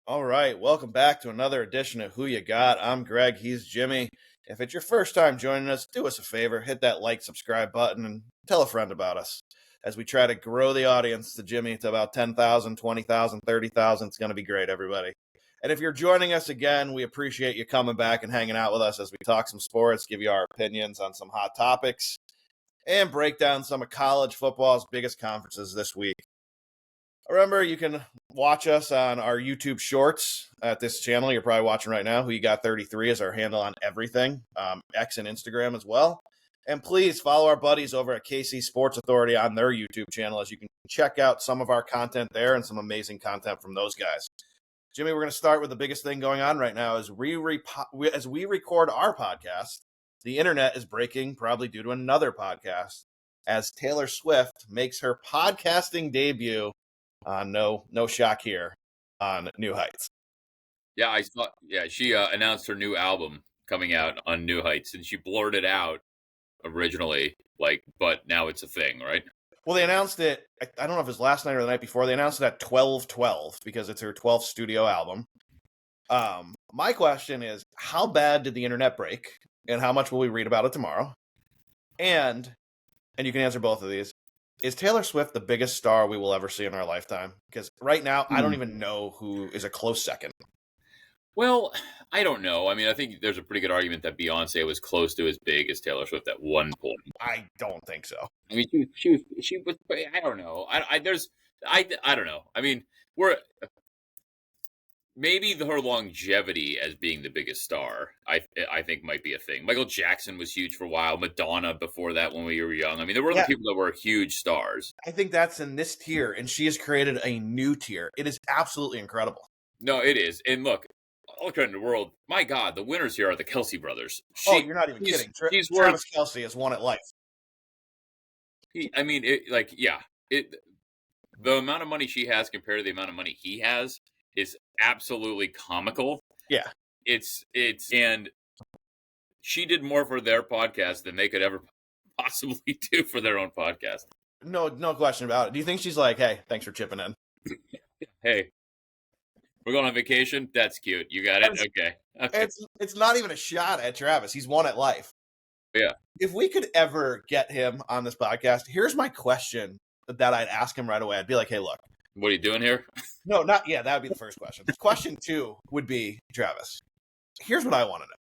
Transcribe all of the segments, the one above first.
All right, welcome back to another edition of Who You Got. I'm Greg, he's Jimmy. If it's your first time joining us, do us a favor, hit that like, subscribe button, and tell a friend about us. As we try to grow the audience to Jimmy to about 10,000, 20,000, 30,000, it's going to be great, everybody. And if you're joining us again, we appreciate you coming back and hanging out with us as we talk some sports, give you our opinions on some hot topics, and break down some of college football's biggest conferences this week. Remember, you can watch us on our YouTube shorts at this channel you're probably watching right now. Who You Got 33 is our handle on everything, X and Instagram as well. And please follow our buddies over at KC Sports Authority on their YouTube channel, as you can check out some of our content there and some amazing content from those guys. Jimmy, we're going to start with the biggest thing going on right now. As we record our podcast, the internet is breaking, probably due to another podcast, as Taylor Swift makes her podcasting debut. No shock here on New Heights. Yeah, I saw. Yeah, she announced her new album coming out on New Heights, and she blurted out originally, but now it's a thing, right? Well, they announced it. I don't know if it was last night or the night before. They announced it at 12/12 because it's her 12th studio album. My question is, how bad did the internet break, and how much will we read about it tomorrow? And you can answer both of these. Is Taylor Swift the biggest star we will ever see in our lifetime? Because right now, I don't even know who is a close second. Well, I don't know. I mean, I think there's a pretty good argument that Beyonce was close to as big as Taylor Swift at one point. I don't think so. I mean, she was. I don't know. I don't know. I mean, maybe her longevity as being the biggest star, I think might be a thing. Michael Jackson was huge for a while. Madonna before that when we were young. I mean, there were other people that were huge stars. I think that's in this tier, and she has created a new tier. It is absolutely incredible. No, it is. And look, all credit in the world, my God, the winners here are the Kelce brothers. You're not even kidding. Travis Kelce has won at life. The amount of money she has compared to the amount of money he has is absolutely comical. Yeah. And she did more for their podcast than they could ever possibly do for their own podcast. No question about it. Do you think she's like, hey, thanks for chipping in? Hey, we're going on vacation? That's cute. You got it? Okay. It's not even a shot at Travis. He's won at life. Yeah. If we could ever get him on this podcast, here's my question that I'd ask him right away. I'd be like, hey, look. What are you doing here? No, that would be the first question. Question 2 would be, Travis, here's what I want to know.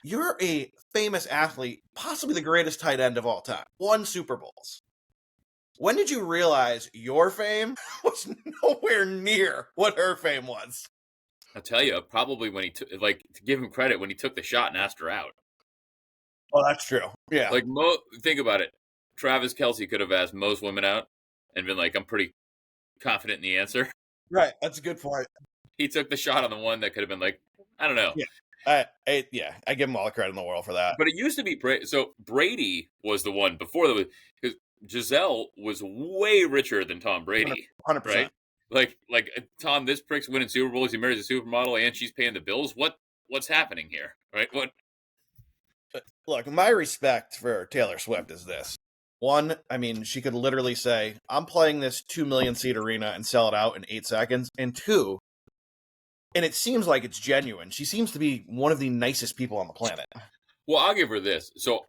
You're a famous athlete, possibly the greatest tight end of all time. Won Super Bowls. When did you realize your fame was nowhere near what her fame was? I'll tell you, probably when he took, to give him credit, when he took the shot and asked her out. Oh, that's true. Yeah. Think about it. Travis Kelce could have asked most women out and been like, I'm pretty confident in the answer. Right. That's a good point. He took the shot on the one that could have been like, I don't know. Yeah. I give him all the credit in the world for that. But it used to be so Brady was the one before that, because Giselle was way richer than Tom Brady. 100%. Right? Like Tom, this prick's winning Super Bowls. He marries a supermodel, and she's paying the bills. What's happening here? Right? What? Look, my respect for Taylor Swift is this. One, I mean, she could literally say, I'm playing this 2 million seat arena and sell it out in 8 seconds. And 2, and it seems like it's genuine. She seems to be one of the nicest people on the planet. Well, I'll give her this. So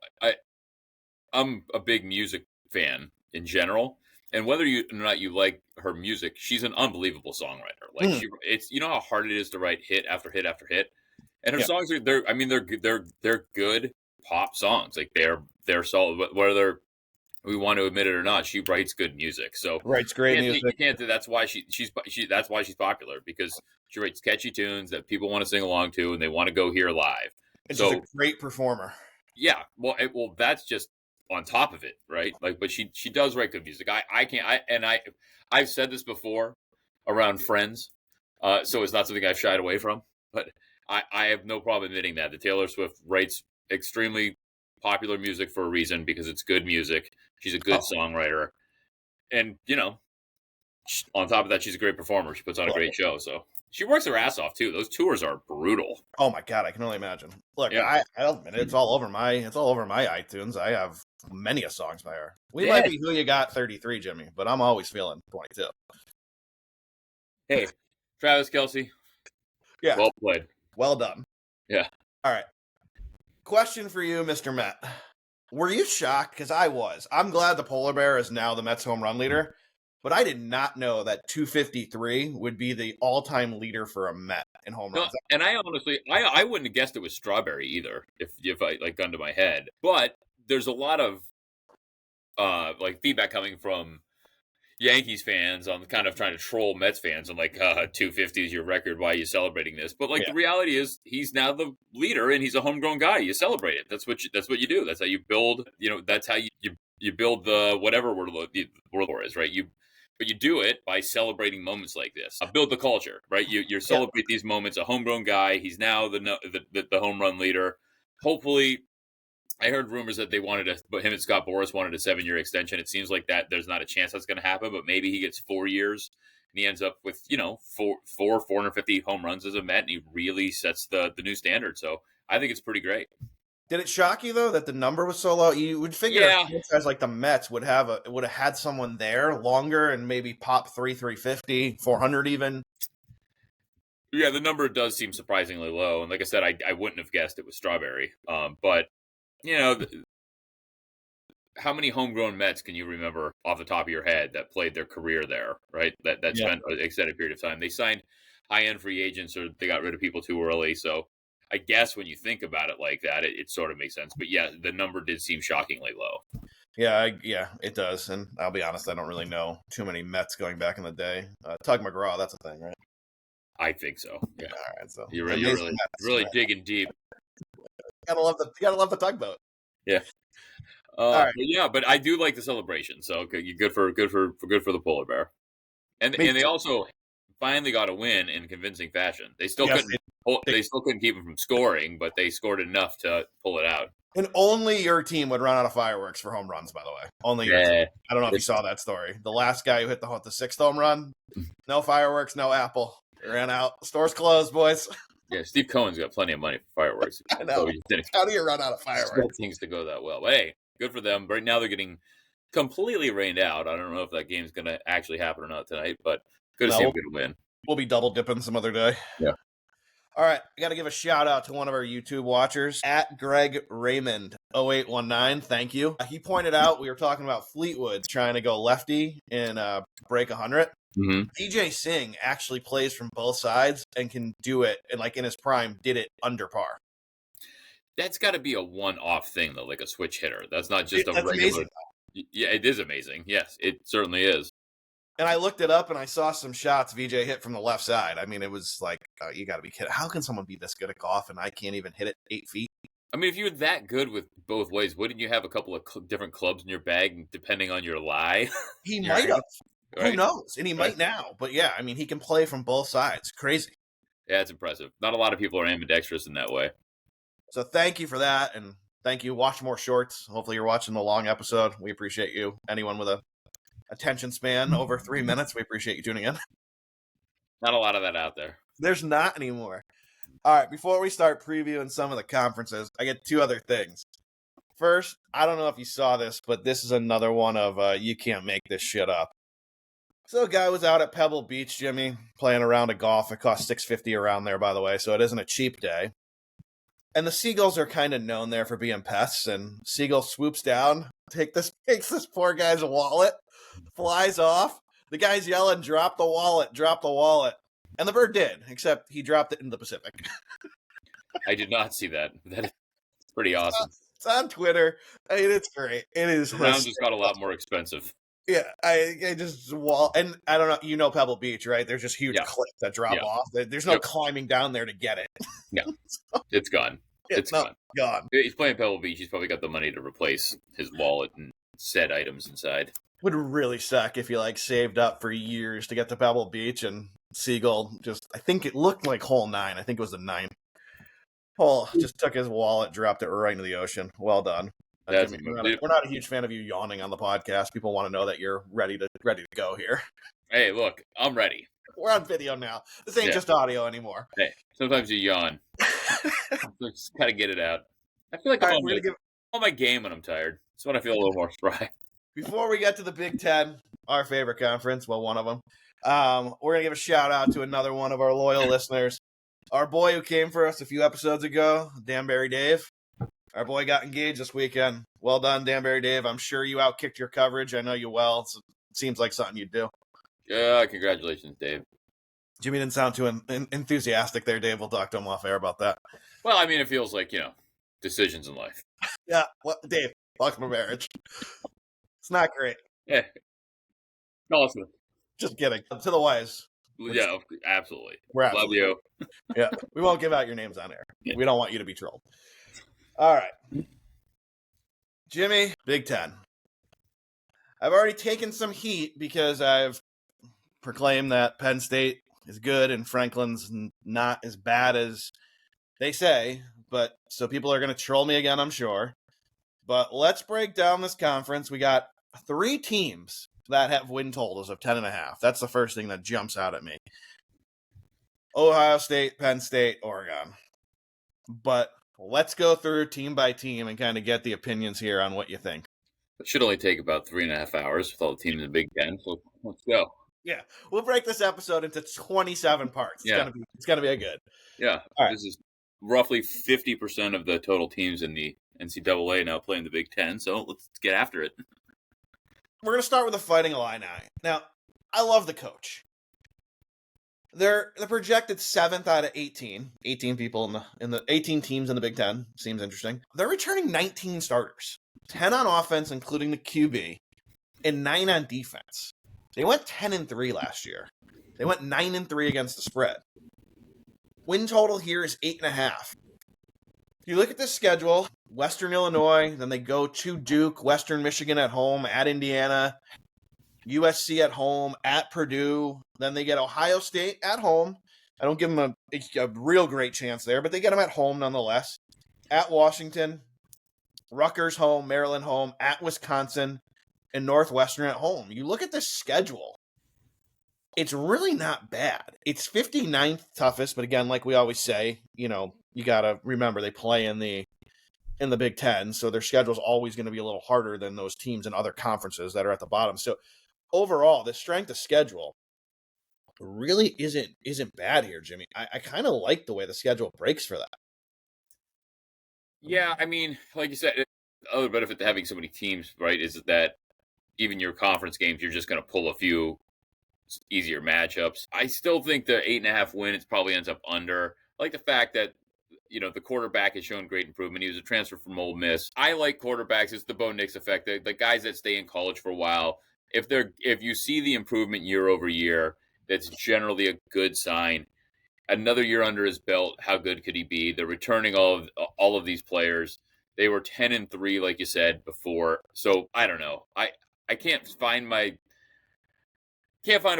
I'm a big music fan in general. And whether or not you like her music, she's an unbelievable songwriter. It's you know how hard it is to write hit after hit after hit. And her songs they're good pop songs. Like they're solid, whether we want to admit it or not. She writes good music. So writes great music. You can't. That's why that's why she's popular, because she writes catchy tunes that people want to sing along to and they want to go hear live. And she's a great performer. Yeah. Well, that's just on top of it, right? But she does write good music. I've said this before around friends, so it's not something I've shied away from. But I have no problem admitting that Taylor Swift writes extremely popular music for a reason, because it's good music. She's a good songwriter. And, on top of that, she's a great performer. She puts on a great show. So she works her ass off, too. Those tours are brutal. Oh, my God. I can only imagine. Look, I'll admit it's all over my iTunes. I have many a songs by her. We might be Who You Got 33, Jimmy, but I'm always feeling 22. Hey, Travis Kelce, Yeah. Well played. Well done. Yeah. All right. Question for you, Mr. Met. Were you shocked? Because I was. I'm glad the Polar Bear is now the Mets home run leader, but I did not know that 253 would be the all-time leader for a Met in home No, runs. and I honestly, I wouldn't have guessed it was Strawberry either, if I like gun to my head. But there's a lot of like feedback coming from Yankees fans on kind of trying to troll Mets fans on like 250 is your record. Why are you celebrating this? But like Yeah. the reality is he's now the leader and he's a homegrown guy. You celebrate it. That's what you do. That's how you build. That's how you build the whatever the world war is, right? But you do it by celebrating moments like this. Build the culture, right? You celebrate these moments. A homegrown guy. He's now the home run leader. Hopefully, I heard rumors that they wanted but him and Scott Boras wanted a 7-year extension. It seems like that there's not a chance that's going to happen, but maybe he gets 4 years and he ends up with 450 home runs as a Met, and he really sets the new standard. So I think it's pretty great. Did it shock you though that the number was so low? You would figure Yeah. guys like the Mets would have had someone there longer and maybe pop 350, 400 even. Yeah, the number does seem surprisingly low, and like I said, I wouldn't have guessed it was Strawberry. But how many homegrown Mets can you remember off the top of your head that played their career there, right? That spent an extended period of time. They signed high-end free agents, or they got rid of people too early. So I guess when you think about it like that, it sort of makes sense. But yeah, the number did seem shockingly low. Yeah, it does. And I'll be honest, I don't really know too many Mets going back in the day. Tug McGraw, that's a thing, right? I think so. Yeah. All right, so You're really digging deep. Gotta love the tugboat. Yeah. Right. But I do like the celebration. So good for the Polar Bear, and they also finally got a win in convincing fashion. They still couldn't keep him from scoring, but they scored enough to pull it out. And only your team would run out of fireworks for home runs, by the way. Only your team. I don't know if you saw that story. The last guy who hit the sixth home run, no fireworks, no apple. He ran out. Store's closed, boys. Yeah, Steve Cohen's got plenty of money for fireworks. I know. So how do you run out of fireworks? Things to go that well. But hey, good for them. Right now they're getting completely rained out. I don't know if that game's going to actually happen or not tonight, but good to see them get a win. We'll be double dipping some other day. Yeah. All right, I got to give a shout out to one of our YouTube watchers, at Greg Raymond 0819. Thank you. He pointed out we were talking about Fleetwood trying to go lefty and break 100. Mm-hmm. DJ Singh actually plays from both sides and can do it, and like in his prime, did it under par. That's got to be a one-off thing, though, like a switch hitter. That's not just a regular. Amazing. Yeah, it is amazing. Yes, it certainly is. And I looked it up, and I saw some shots VJ hit from the left side. I mean, it was like, you got to be kidding. How can someone be this good at golf, and I can't even hit it 8 feet? I mean, if you're that good with both ways, wouldn't you have a couple of different clubs in your bag, depending on your lie? He might have. Right? Who knows? And he might now. But yeah, I mean, he can play from both sides. Crazy. Yeah, it's impressive. Not a lot of people are ambidextrous in that way. So thank you for that, and thank you. Watch more shorts. Hopefully you're watching the long episode. We appreciate you. Anyone with a attention span over 3 minutes, we appreciate you tuning in. Not a lot of that out there. There's not anymore. All right, before we start previewing some of the conferences, I get 2 other things. First, I don't know if you saw this, but this is another one of you can't make this shit up. So a guy was out at Pebble Beach, Jimmy, playing a round of golf. It cost $650 around there, by the way, so it isn't a cheap day. And the seagulls are kind of known there for being pests, and seagull swoops down, takes this poor guy's wallet, flies off. The guy's yelling, drop the wallet, drop the wallet. And the bird did, except he dropped it in the Pacific. I did not see that. That's pretty awesome. It's on Twitter. I mean, it's great. It is. The round just got a lot more expensive. Yeah, I just and I don't know. Pebble Beach, right? There's just huge cliffs that drop off. There's no climbing down there to get it. Yeah, it's gone. It's gone. He's playing Pebble Beach. He's probably got the money to replace his wallet and said items inside. Would really suck if you saved up for years to get to Pebble Beach and Seagull I think it looked like hole 9. I think it was the 9th hole. Just took his wallet, dropped it right into the ocean. Well done. We're not a huge fan of you yawning on the podcast. People want to know that you're ready to go here. Hey, look, I'm ready. We're on video now. This ain't just audio anymore. Hey, sometimes you yawn. Just gotta get it out. I feel like I'm on my game when I'm tired. That's when I feel a little more spry. Before we get to the Big Ten, our favorite conference, well, one of them, we're going to give a shout out to another one of our loyal listeners, Our boy who came for us a few episodes ago, Danbury Dave. Our boy got engaged this weekend. Well done, Danbury Dave. I'm sure you outkicked your coverage. I know you well. So it seems like something you'd do. Yeah, congratulations, Dave. Jimmy didn't sound too enthusiastic there, Dave. We'll talk to him off air about that. Well, I mean, it feels like, decisions in life. Yeah, well, Dave, fuck my marriage. It's not great. Yeah. No, listen. Just kidding. To the wise. Yeah, absolutely. We're Love absolutely. you. Yeah, we won't give out your names on air. Yeah. We don't want you to be trolled. All right. Jimmy, Big Ten. I've already taken some heat because I've proclaimed that Penn State is good and Franklin's not as bad as they say. But so people are going to troll me again, I'm sure. But let's break down this conference. We got 3 teams that have win totals of 10.5. That's the first thing that jumps out at me. Ohio State, Penn State, Oregon. But let's go through team by team and kind of get the opinions here on what you think. It should only take about 3.5 hours with all the teams in the Big Ten, so let's go. Yeah, we'll break this episode into 27 parts. It's gonna be a good. Yeah, all right. This is roughly 50% of the total teams in the NCAA now playing the Big Ten, so let's get after it. We're gonna start with the Fighting Illini. Now, I love the coach. They're the projected 7th out of 18 people in the 18 teams in the Big Ten. Seems interesting. They're returning 19 starters, 10 on offense, including the QB, and 9 on defense. They went 10-3 last year. They went 9-3 against the spread. Win total here is 8.5. You look at the schedule, Western Illinois, then they go to Duke, Western Michigan at home, at Indiana, USC at home, at Purdue. Then they get Ohio State at home. I don't give them a real great chance there, but they get them at home nonetheless. At Washington, Rutgers home, Maryland home, at Wisconsin, and Northwestern at home. You look at the schedule, it's really not bad. It's 59th toughest, but again, like we always say, you got to remember they play in the Big Ten, so their schedule's always going to be a little harder than those teams in other conferences that are at the bottom. So overall, the strength of schedule really isn't bad here, Jimmy. I kind of like the way the schedule breaks for that. Yeah, I mean, like you said, the other benefit to having so many teams, right, is that even your conference games, you're just going to pull a few easier matchups. I still think the 8.5 win, it probably ends up under. I like the fact that, the quarterback has shown great improvement. He was a transfer from Ole Miss. I like quarterbacks. It's the Bo Nix effect. The guys that stay in college for a while, if you see the improvement year over year, that's generally a good sign. Another year under his belt, how good could he be? They're returning all of these players. They were 10-3, like you said before. So I don't know. I can't find a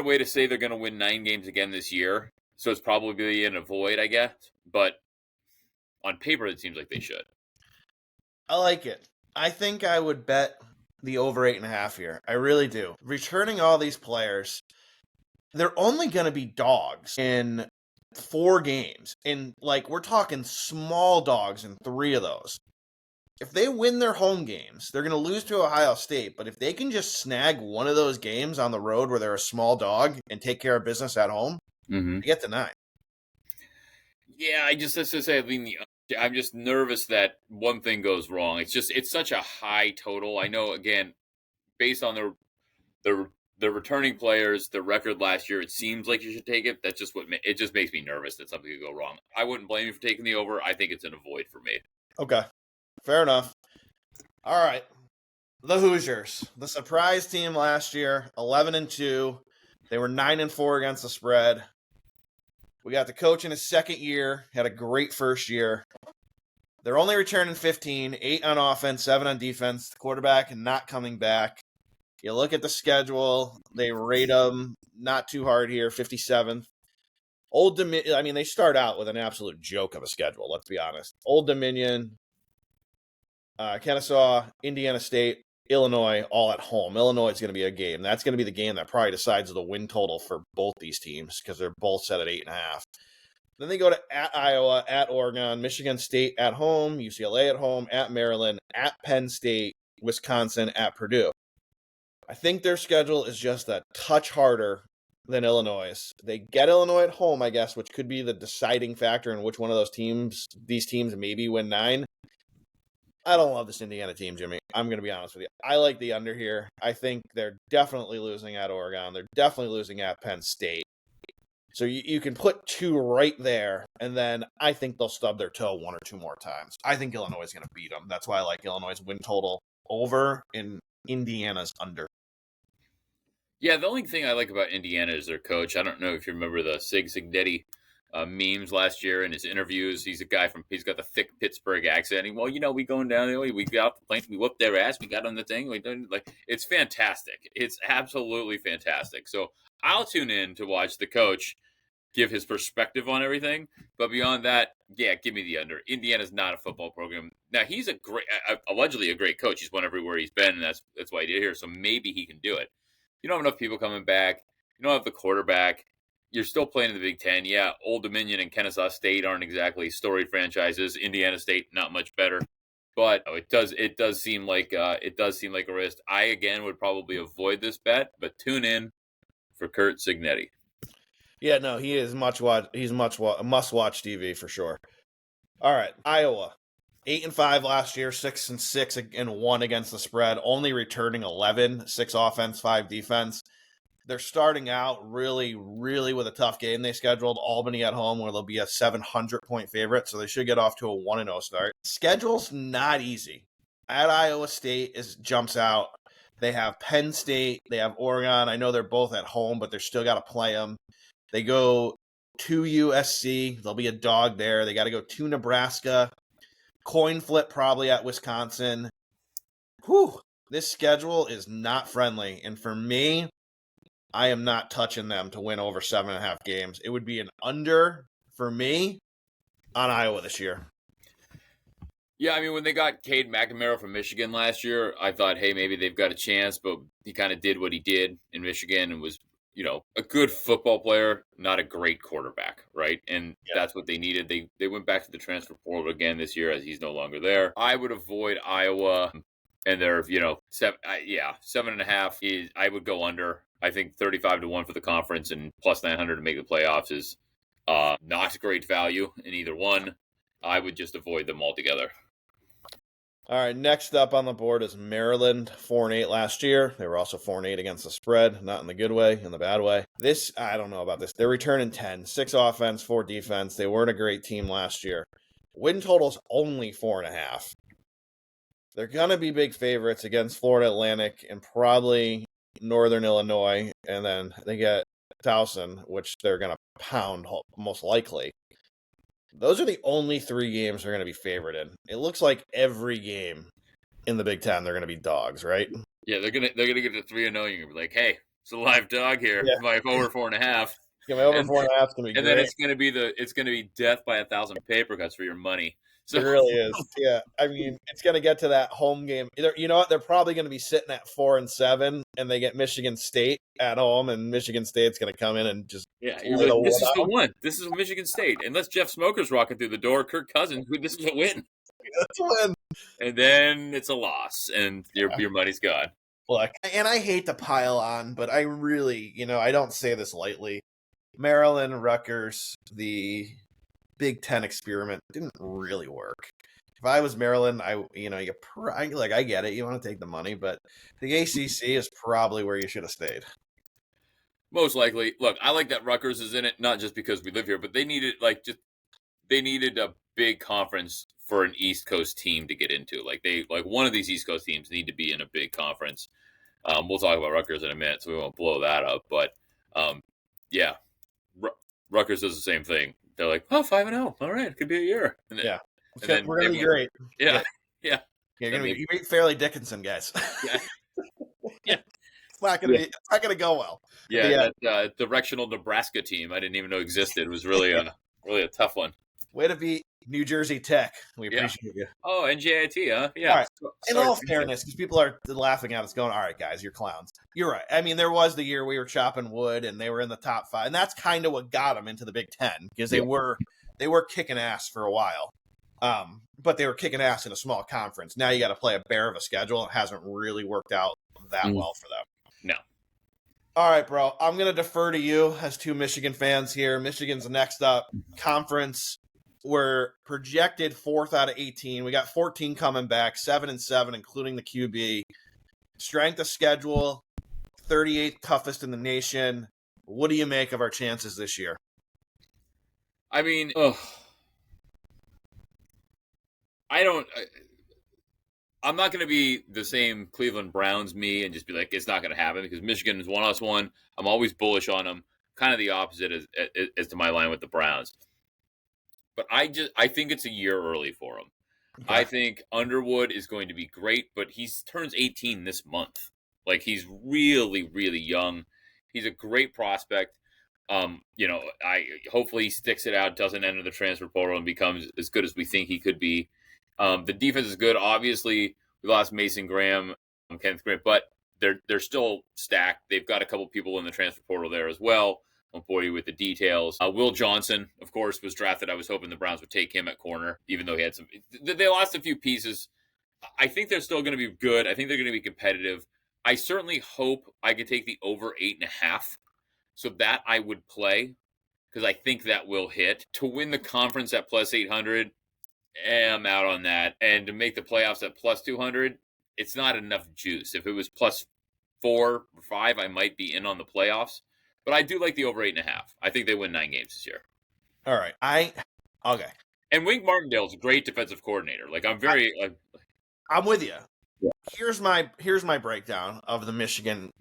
way to say they're going to win 9 games again this year. So it's probably an avoid, I guess. But on paper, it seems like they should. I like it. I think I would bet the over 8.5 here. I really do. Returning all these players, they're only going to be dogs in 4 games. And we're talking small dogs in 3 of those. If they win their home games, they're going to lose to Ohio State. But if they can just snag one of those games on the road where they're a small dog and take care of business at home, they get to 9. Yeah, I'm just nervous that one thing goes wrong. It's such a high total. I know, again, based on the returning players, the record last year, it seems like you should take it. That's just it just makes me nervous that something could go wrong. I wouldn't blame you for taking the over. I think it's an avoid for me. Okay. Fair enough. All right. The Hoosiers, the surprise team last year, 11-2. They were 9-4 against the spread. We got the coach in his second year, had a great first year. They're only returning 15, 8 on offense, 7 on defense. The quarterback not coming back. You look at the schedule, they rate them not too hard here, 57th. Old Dominion, they start out with an absolute joke of a schedule, let's be honest. Old Dominion, Kennesaw, Indiana State, Illinois, all at home. Illinois is going to be a game. That's going to be the game that probably decides the win total for both these teams because they're both set at 8.5. Then they go to at Iowa, at Oregon, Michigan State at home, UCLA at home, at Maryland, at Penn State, Wisconsin, at Purdue. I think their schedule is just a touch harder than Illinois. They get Illinois at home, I guess, which could be the deciding factor in which one of these teams maybe win 9. I don't love this Indiana team, Jimmy. I'm going to be honest with you. I like the under here. I think they're definitely losing at Oregon. They're definitely losing at Penn State. So you can put 2 right there, and then I think they'll stub their toe 1 or 2 more times. I think Illinois is going to beat them. That's why I like Illinois' win total over and Indiana's under. Yeah, the only thing I like about Indiana is their coach. I don't know if you remember the Signetti memes last year in his interviews. He's got the thick Pittsburgh accent. Well, we going down there, we got the plane, we whooped their ass, we got on the thing, we done it's fantastic. It's absolutely fantastic. So I'll tune in to watch the coach give his perspective on everything. But beyond that, yeah, give me the under. Indiana's not a football program. Now he's allegedly a great coach. He's won everywhere he's been, and that's why he did here. So maybe he can do it. You don't have enough people coming back. You don't have the quarterback. You're still playing in the Big Ten. Yeah, Old Dominion and Kennesaw State aren't exactly storied franchises. Indiana State not much better, but it does seem like a risk. I again would probably avoid this bet, but tune in for Curt Cignetti. Yeah, no, he is must watch TV for sure. All right, Iowa, 8-5 last year, 6-6 and 1 against the spread, only returning 11, 6 offense, 5 defense. They're starting out really, really with a tough game. They scheduled Albany at home, where they'll be a 700-point favorite, so they should get off to a 1-0 start. Schedule's not easy. At Iowa State jumps out. They have Penn State. They have Oregon. I know they're both at home, but they're still got to play them. They go to USC. There'll be a dog there. They got to go to Nebraska. Coin flip probably at Wisconsin. Whew. This schedule is not friendly. And for me, I am not touching them to win over 7.5 games. It would be an under for me on Iowa this year. Yeah, I mean, when they got Cade McNamara from Michigan last year, I thought, hey, maybe they've got a chance, but he kind of did what he did in Michigan and was, a good football player, not a great quarterback, right? And that's what they needed. They went back to the transfer portal again this year as he's no longer there. I would avoid Iowa, and they're, 7.5 I would go under. I think 35-1 for the conference and plus 900 to make the playoffs is not great value in either one. I would just avoid them altogether. All right, next up on the board is Maryland, 4-8 last year. They were also 4-8 against the spread, not in the good way, in the bad way. This, I don't know about this. They're returning 10, 6 offense, 4 defense. They weren't a great team last year. Win total's only 4.5. They're going to be big favorites against Florida Atlantic and probably Northern Illinois, and then they get Towson, which they're going to pound most likely. Those are the only 3 games they're going to be favored in. It looks like every game in the Big Ten they're going to be dogs, right? Yeah, they're gonna get to 3-0. You're gonna be like, hey, it's a live dog here. Yeah. My over 4.5. Yeah, my over 4.5 is gonna be great. And then it's gonna be death by 1,000 paper cuts for your money. So. It really is. Yeah, I mean, it's going to get to that home game. You know what? They're probably going to be sitting at 4-7, and they get Michigan State at home, and Michigan State's going to come in and just this is the one. This is Michigan State, unless Jeff Smoker's rocking through the door. Kirk Cousins, this is a win. That's a win. And then it's a loss, and your money's gone. Look, and I hate to pile on, but I really, I don't say this lightly. Maryland, Rutgers, the Big Ten experiment didn't really work. If I was Maryland, I get it. You want to take the money, but the ACC is probably where you should have stayed. Most likely. Look, I like that Rutgers is in it, not just because we live here, but they needed a big conference for an East Coast team to get into. One of these East Coast teams need to be in a big conference. We'll talk about Rutgers in a minute, so we won't blow that up. But Rutgers does the same thing. They're like, 5-0. All right, it could be a year. And then, we're gonna be great. Yeah. You're gonna be. You beat Fairleigh Dickinson, guys. Yeah. It's not gonna go well. Yeah, that directional Nebraska team I didn't even know existed was really a tough one. Way to beat New Jersey Tech. We appreciate you. Oh, NJIT, huh? Yeah. All right. In all fairness, because people are laughing at us going, all right, guys, you're clowns. You're right. I mean, there was the year we were chopping wood and they were in the top 5. And that's kind of what got them into the Big Ten because they were kicking ass for a while. But they were kicking ass in a small conference. Now you got to play a bear of a schedule. It hasn't really worked out that well for them. No. All right, bro. I'm going to defer to you as two Michigan fans here. Michigan's next up. Conference. We're projected 4th out of 18. We got 14 coming back, 7-7, including the QB. Strength of schedule, 38th toughest in the nation. What do you make of our chances this year? I mean, I'm not going to be the same Cleveland Browns me and just be like, it's not going to happen, because Michigan is 1-1. I'm always bullish on them. Kind of the opposite as to my line with the Browns. But I think it's a year early for him. Okay. I think Underwood is going to be great, but he turns 18 this month. Like, he's really, really young. He's a great prospect. Hopefully he sticks it out, doesn't enter the transfer portal, and becomes as good as we think he could be. The defense is good. Obviously, we lost Mason Graham, Kenneth Grant, but they're still stacked. They've got a couple people in the transfer portal there as well. I'll bore you with the details. Will Johnson, of course, was drafted. I was hoping the Browns would take him at corner, even though he had some. They lost a few pieces. I think they're still going to be good. I think they're going to be competitive. I certainly hope I can take the over 8.5. So that I would play, because I think that will hit. To win the conference at plus 800, I'm out on that. And to make the playoffs at plus 200, it's not enough juice. If it was plus 4 or 5, I might be in on the playoffs. But I do like the over 8.5. I think they win 9 games this year. All right. Okay. And Wink Martindale's a great defensive coordinator. Like, I'm with you. Yeah. Here's my breakdown of the Michigan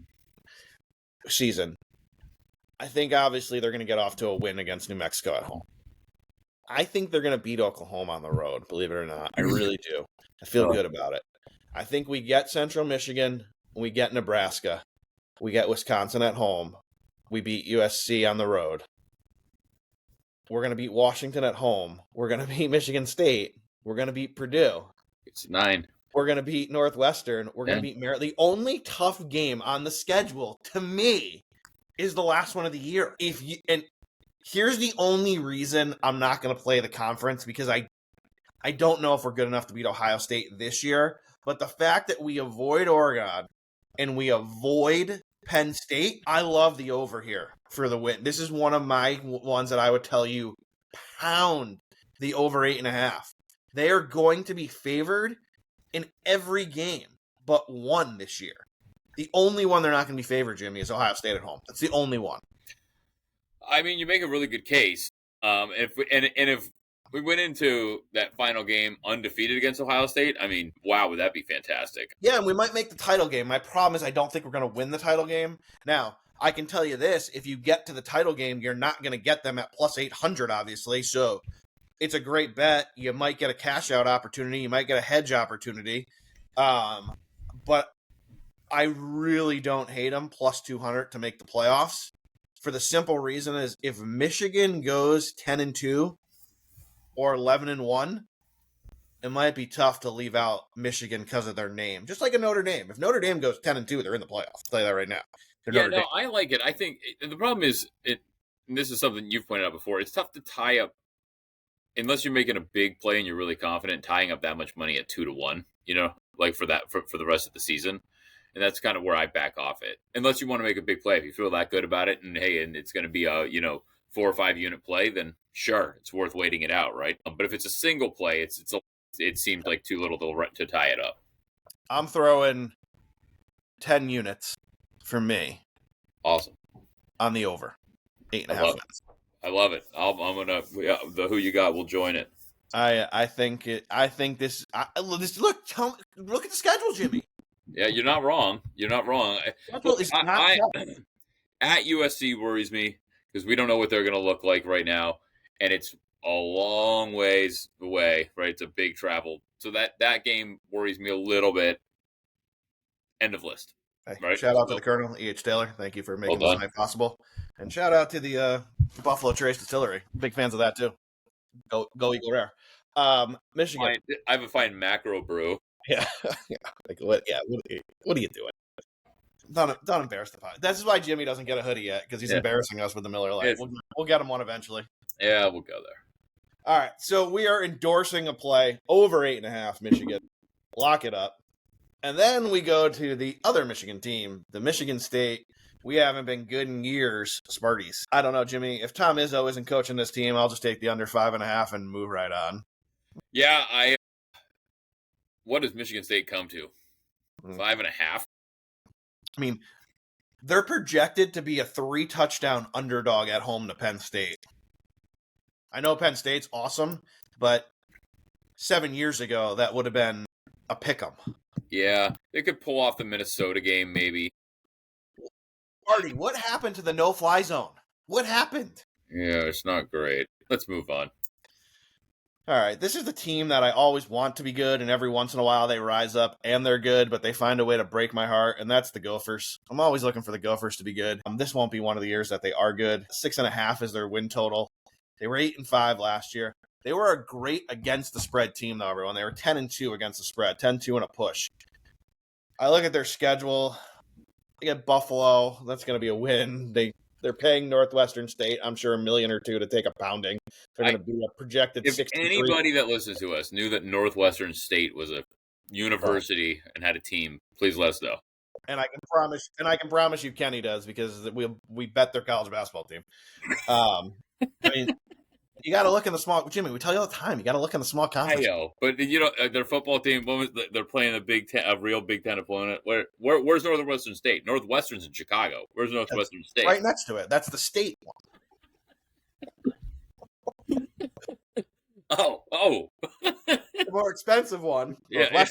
season. I think obviously they're going to get off to a win against New Mexico at home. I think they're going to beat Oklahoma on the road, believe it or not. I really do. I feel good about it. I think we get Central Michigan, we get Nebraska, we get Wisconsin at home, we beat USC on the road. We're going to beat Washington at home. We're going to beat Michigan State. We're going to beat Purdue. It's 9. We're going to beat Northwestern. We're going to beat Maryland. The only tough game on the schedule, to me, is the last one of the year. And here's the only reason I'm not going to play the conference, because I don't know if we're good enough to beat Ohio State this year. But the fact that we avoid Oregon and we avoid Penn State, I love the over here for the win. This is one of my ones that I would tell you, pound the over 8.5. They are going to be favored in every game but one this year. The only one they're not going to be favored, Jimmy, is Ohio State at home. That's the only one. I mean, you make a really good case. If we went into that final game undefeated against Ohio State, I mean, wow, would that be fantastic? Yeah, and we might make the title game. My problem is I don't think we're going to win the title game. Now, I can tell you this. If you get to the title game, you're not going to get them at plus 800, obviously. So it's a great bet. You might get a cash out opportunity. You might get a hedge opportunity. But I really don't hate them plus 200 to make the playoffs, for the simple reason is if Michigan goes 10-2 or 11-1, it might be tough to leave out Michigan because of their name. Just like a Notre Dame. If Notre Dame goes 10-2, they're in the playoffs. I'll tell you that right now. I like it. I think the problem is, and this is something you've pointed out before, it's tough to tie up, unless you're making a big play and you're really confident, tying up that much money at 2-1, like for the rest of the season. And that's kind of where I back off it. Unless you want to make a big play. If you feel that good about it and it's going to be a, 4 or 5 unit play, then sure, it's worth waiting it out, right? But if it's a single play, it seems like too little to tie it up. I'm throwing 10 units for me. Awesome. On the over. 8.5 minutes. I love it. I'm gonna the who you got will join it. I think this. Look at the schedule, Jimmy. Yeah, you're not wrong. Look, at USC worries me because we don't know what they're going to look like right now, and it's a long ways away, right? It's a big travel. So that game worries me a little bit. End of list. Hey, right? Shout out to the Colonel, E.H. Taylor. Thank you for making this night possible. And shout out to the Buffalo Trace Distillery. Big fans of that, too. Go Eagle Rare. Michigan. I have a fine macro brew. Yeah. Like what? Yeah. What are you doing? Don't embarrass the pot. This is why Jimmy doesn't get a hoodie yet, because he's embarrassing us with the Miller Lite. We'll get him one eventually. Yeah, we'll go there. All right. So we are endorsing a play over 8.5. Michigan. Lock it up. And then we go to the other Michigan team, the Michigan State We haven't been good in years, Sparties. I don't know, Jimmy. If Tom Izzo isn't coaching this team, I'll just take the under 5.5 and move right on. Yeah, what does Michigan State come to? 5.5? I mean, they're projected to be a 3-touchdown underdog at home to Penn State. I know Penn State's awesome, but 7 years ago, that would have been a pick'em. Yeah, they could pull off the Minnesota game, maybe. Marty, what happened to the no-fly zone? What happened? Yeah, it's not great. Let's move on. All right, this is the team that I always want to be good, and every once in a while they rise up and they're good, but they find a way to break my heart, and that's the Gophers. I'm always looking for the Gophers to be good. This won't be one of the years that they are good. 6.5 is their win total. They were 8-5 last year. They were a great against the spread team, though, everyone. They were 10-2 against the spread, 10-2 and a push. I look at their schedule. They get Buffalo. That's going to be a win. They're paying Northwestern State, I'm sure, $1 million or $2 million to take a pounding. They're going to be a projected If 63. anybody that listens to us knew that Northwestern State was a university and had a team, please let us know. And I can promise you Kenny does, because we bet their college basketball team. I mean, you got to look in the small. Jimmy, we tell you all the time. You got to look in the small conference. I know, but their football team. They're playing a real Big Ten opponent. Where's Northwestern State? Northwestern's in Chicago. Where's Northwestern State? Right next to it. That's the state one. Oh, The more expensive one. yeah,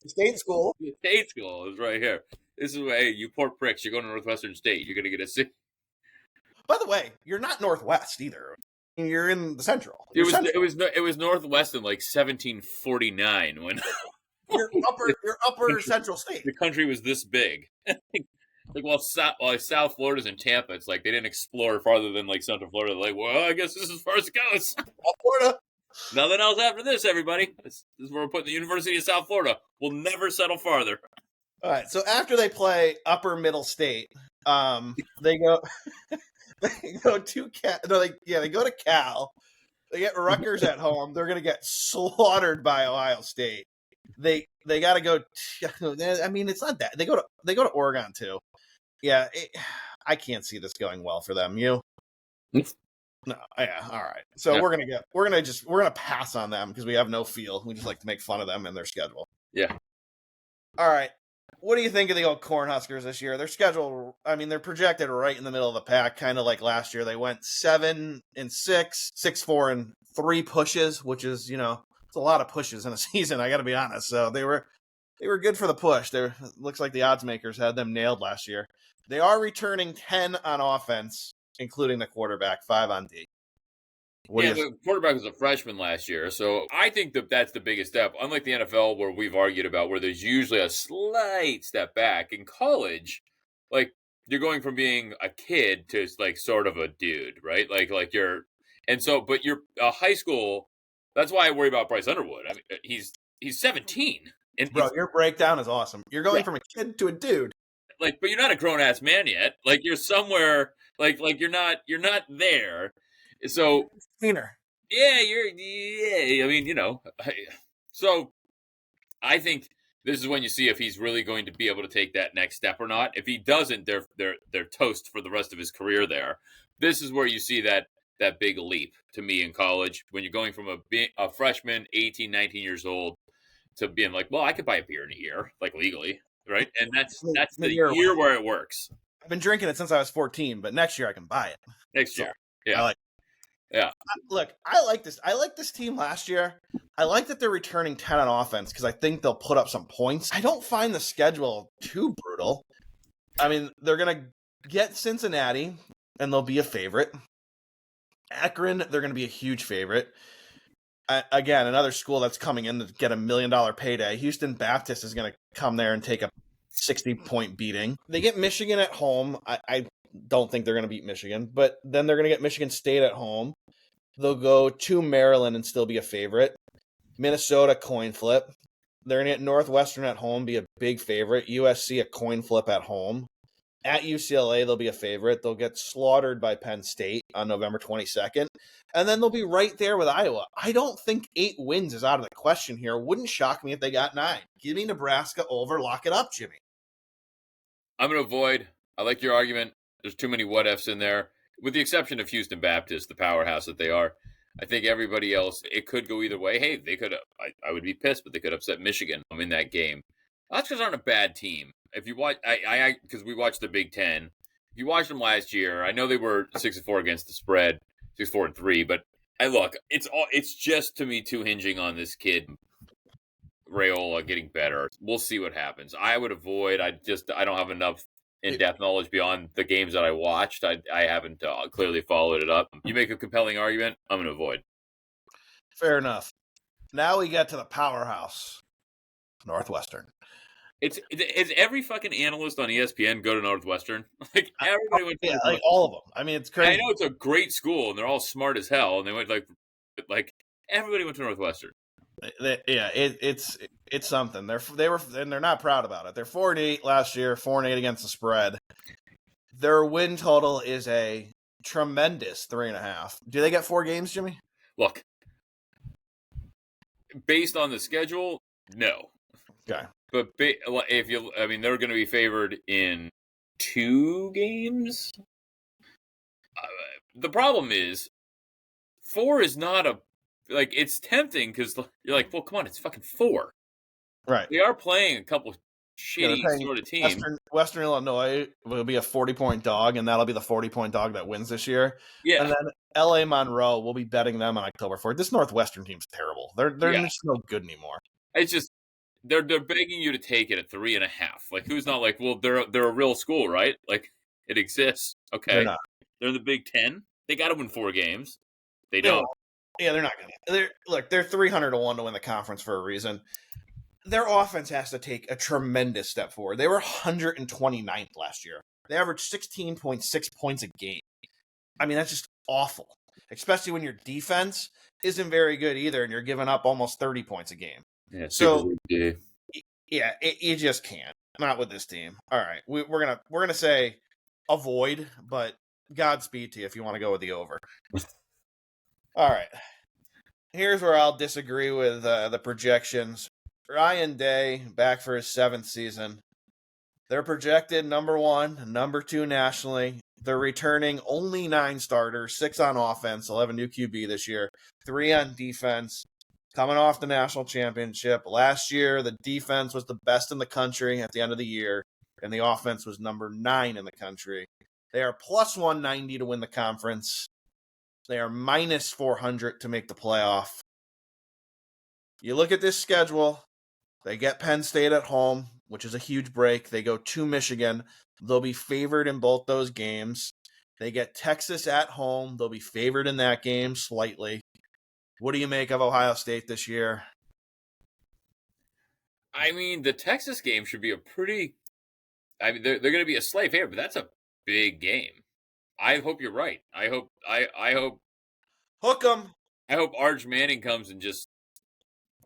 State school. The state school is right here. This is where, hey, you poor pricks, you're going to Northwestern State. You're gonna get a sick. By the way, you're not Northwest either. You're in the Central. It was Northwest in like 1749 when you're upper Central State. The country was this big. While South Florida's in Tampa, it's like they didn't explore farther than like Central Florida. They're like, well, I guess this is as far as it goes. South Florida. Nothing else after this, everybody. This is where we're putting the University of South Florida. We'll never settle farther. All right. So after they play Upper Middle State, they go. They go to Cal. They go to Cal. They get Rutgers at home. They're going to get slaughtered by Ohio State. They got to go. I mean, it's not that they go to Oregon too. Yeah, I can't see this going well for them. You? No. Yeah. All right. So yeah. We're gonna pass on them because we have no feel. We just like to make fun of them and their schedule. Yeah. All right. What do you think of the old Cornhuskers this year? Their schedule, I mean, they're projected right in the middle of the pack, kind of like last year. They went 7-6, 6-4, 3 pushes, which is, it's a lot of pushes in a season, I got to be honest. So they were good for the push. Looks like the odds makers had them nailed last year. They are returning 10 on offense, including the quarterback, 5 on D. The quarterback was a freshman last year, so I think that's the biggest step. Unlike the NFL, where we've argued about where there's usually a slight step back, in college, like you're going from being a kid to like sort of a dude, right? But you're high school. That's why I worry about Bryce Underwood. I mean, he's 17, and bro, your breakdown is awesome. You're going from a kid to a dude. But you're not a grown ass man yet. Like you're somewhere. Like you're not there. So cleaner. Yeah. I mean, so I think this is when you see if he's really going to be able to take that next step or not. If he doesn't, they're toast for the rest of his career there. This is where you see that big leap to me in college when you're going from a freshman, 18, 19 years old to being like, well, I could buy a beer in a year, like legally, right? And that's the year where it works. I've been drinking it since I was 14, but next year I can buy it. Next year. Yeah. I like it. Yeah. Look, I like this. I like this team last year. I like that they're returning 10 on offense because I think they'll put up some points. I don't find the schedule too brutal. I mean, they're going to get Cincinnati, and they'll be a favorite. Akron, they're going to be a huge favorite. Again, another school that's coming in to get $1 million payday. Houston Baptist is going to come there and take a 60-point beating. They get Michigan at home. I don't think they're going to beat Michigan, but then they're going to get Michigan State at home. They'll go to Maryland and still be a favorite. Minnesota, coin flip. They're going to get Northwestern at home, be a big favorite. USC, a coin flip at home. At UCLA, they'll be a favorite. They'll get slaughtered by Penn State on November 22nd. And then they'll be right there with Iowa. I don't think 8 wins is out of the question here. Wouldn't shock me if they got 9. Give me Nebraska over. Lock it up, Jimmy. I'm going to avoid I like your argument. There's too many what ifs in there, with the exception of Houston Baptist, the powerhouse that they are. I think everybody else, it could go either way. Hey, they could. I would be pissed, but they could upset Michigan. I'm in that game. Oscars aren't a bad team. If you watch, because we watched the Big Ten. If you watched them last year, I know they were 6-4 against the spread, 6-4-3. But it's just to me too hinging on this kid Rayola getting better. We'll see what happens. I would avoid. I don't have enough in-depth knowledge beyond the games that I watched. I haven't clearly followed it up. You make a compelling argument, I'm going to avoid. Fair enough. Now we get to the powerhouse, Northwestern. Is every fucking analyst on ESPN go to Northwestern? Like everybody went to Northwestern. Like all of them. I mean, it's crazy. I know it's a great school and they're all smart as hell, and they went like everybody went to Northwestern. Yeah, it's something. They're not proud about it. They're 4-8 last year, 4-8 against the spread. Their win total is a tremendous 3.5. Do they get 4 games, Jimmy? Look, based on the schedule, no. Okay. But they're going to be favored in 2 games. The problem is 4 is not it's tempting because you're like, well, come on, it's fucking 4. Right. They are playing a couple shitty sort of teams. Western Illinois will be a 40-point dog, and that'll be the 40-point dog that wins this year. Yeah. And then LA Monroe, we'll be betting them on October 4th. This Northwestern team's terrible. They're just no good anymore. It's just they're begging you to take it at 3.5. Like, who's not like, well, they're a real school, right? Like, it exists. Okay. They're not. They're in the Big Ten. They got to win 4 games. They don't. Yeah, they're not going to. They're 300-1 to win the conference for a reason. Their offense has to take a tremendous step forward. They were 129th last year. They averaged 16.6 points a game. I mean, that's just awful, especially when your defense isn't very good either, and you're giving up almost 30 points a game. Yeah, so yeah, you just can't. Not with this team. All right, we're gonna say avoid, but Godspeed to you if you want to go with the over. All right, here's where I'll disagree with the projections. Ryan Day back for his 7th season. They're projected number 1, number 2 nationally. They're returning only 9 starters, 6 on offense, 11 new QB this year, 3 on defense. Coming off the national championship. Last year, the defense was the best in the country at the end of the year, and the offense was number 9 in the country. They are plus 190 to win the conference. They are minus 400 to make the playoff. You look at this schedule, they get Penn State at home, which is a huge break. They go to Michigan. They'll be favored in both those games. They get Texas at home. They'll be favored in that game slightly. What do you make of Ohio State this year? I mean, the Texas game should be a pretty... I mean, they're going to be a slight favorite, but that's a big game. I hope you're right. I hope... Hook 'em. I hope Arch Manning comes and just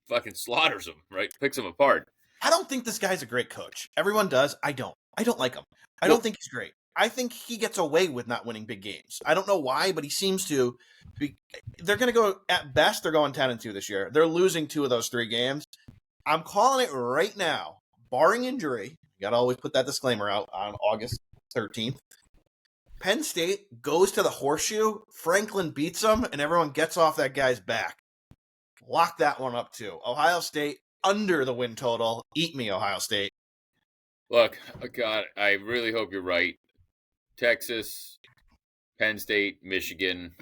fucking slaughters them, right? Picks them apart. I don't think this guy's a great coach. Everyone does. I don't like him. I don't think he's great. I think he gets away with not winning big games. I don't know why, but he seems to. They're going to go, at best, they're going 10-2 this year. They're losing 2 of those 3 games. I'm calling it right now, barring injury. You got to always put that disclaimer out on August 13th. Penn State goes to the horseshoe, Franklin beats them, and everyone gets off that guy's back. Lock that one up, too. Ohio State under the win total. Eat me, Ohio State. Look, God, I really hope you're right. Texas, Penn State, Michigan,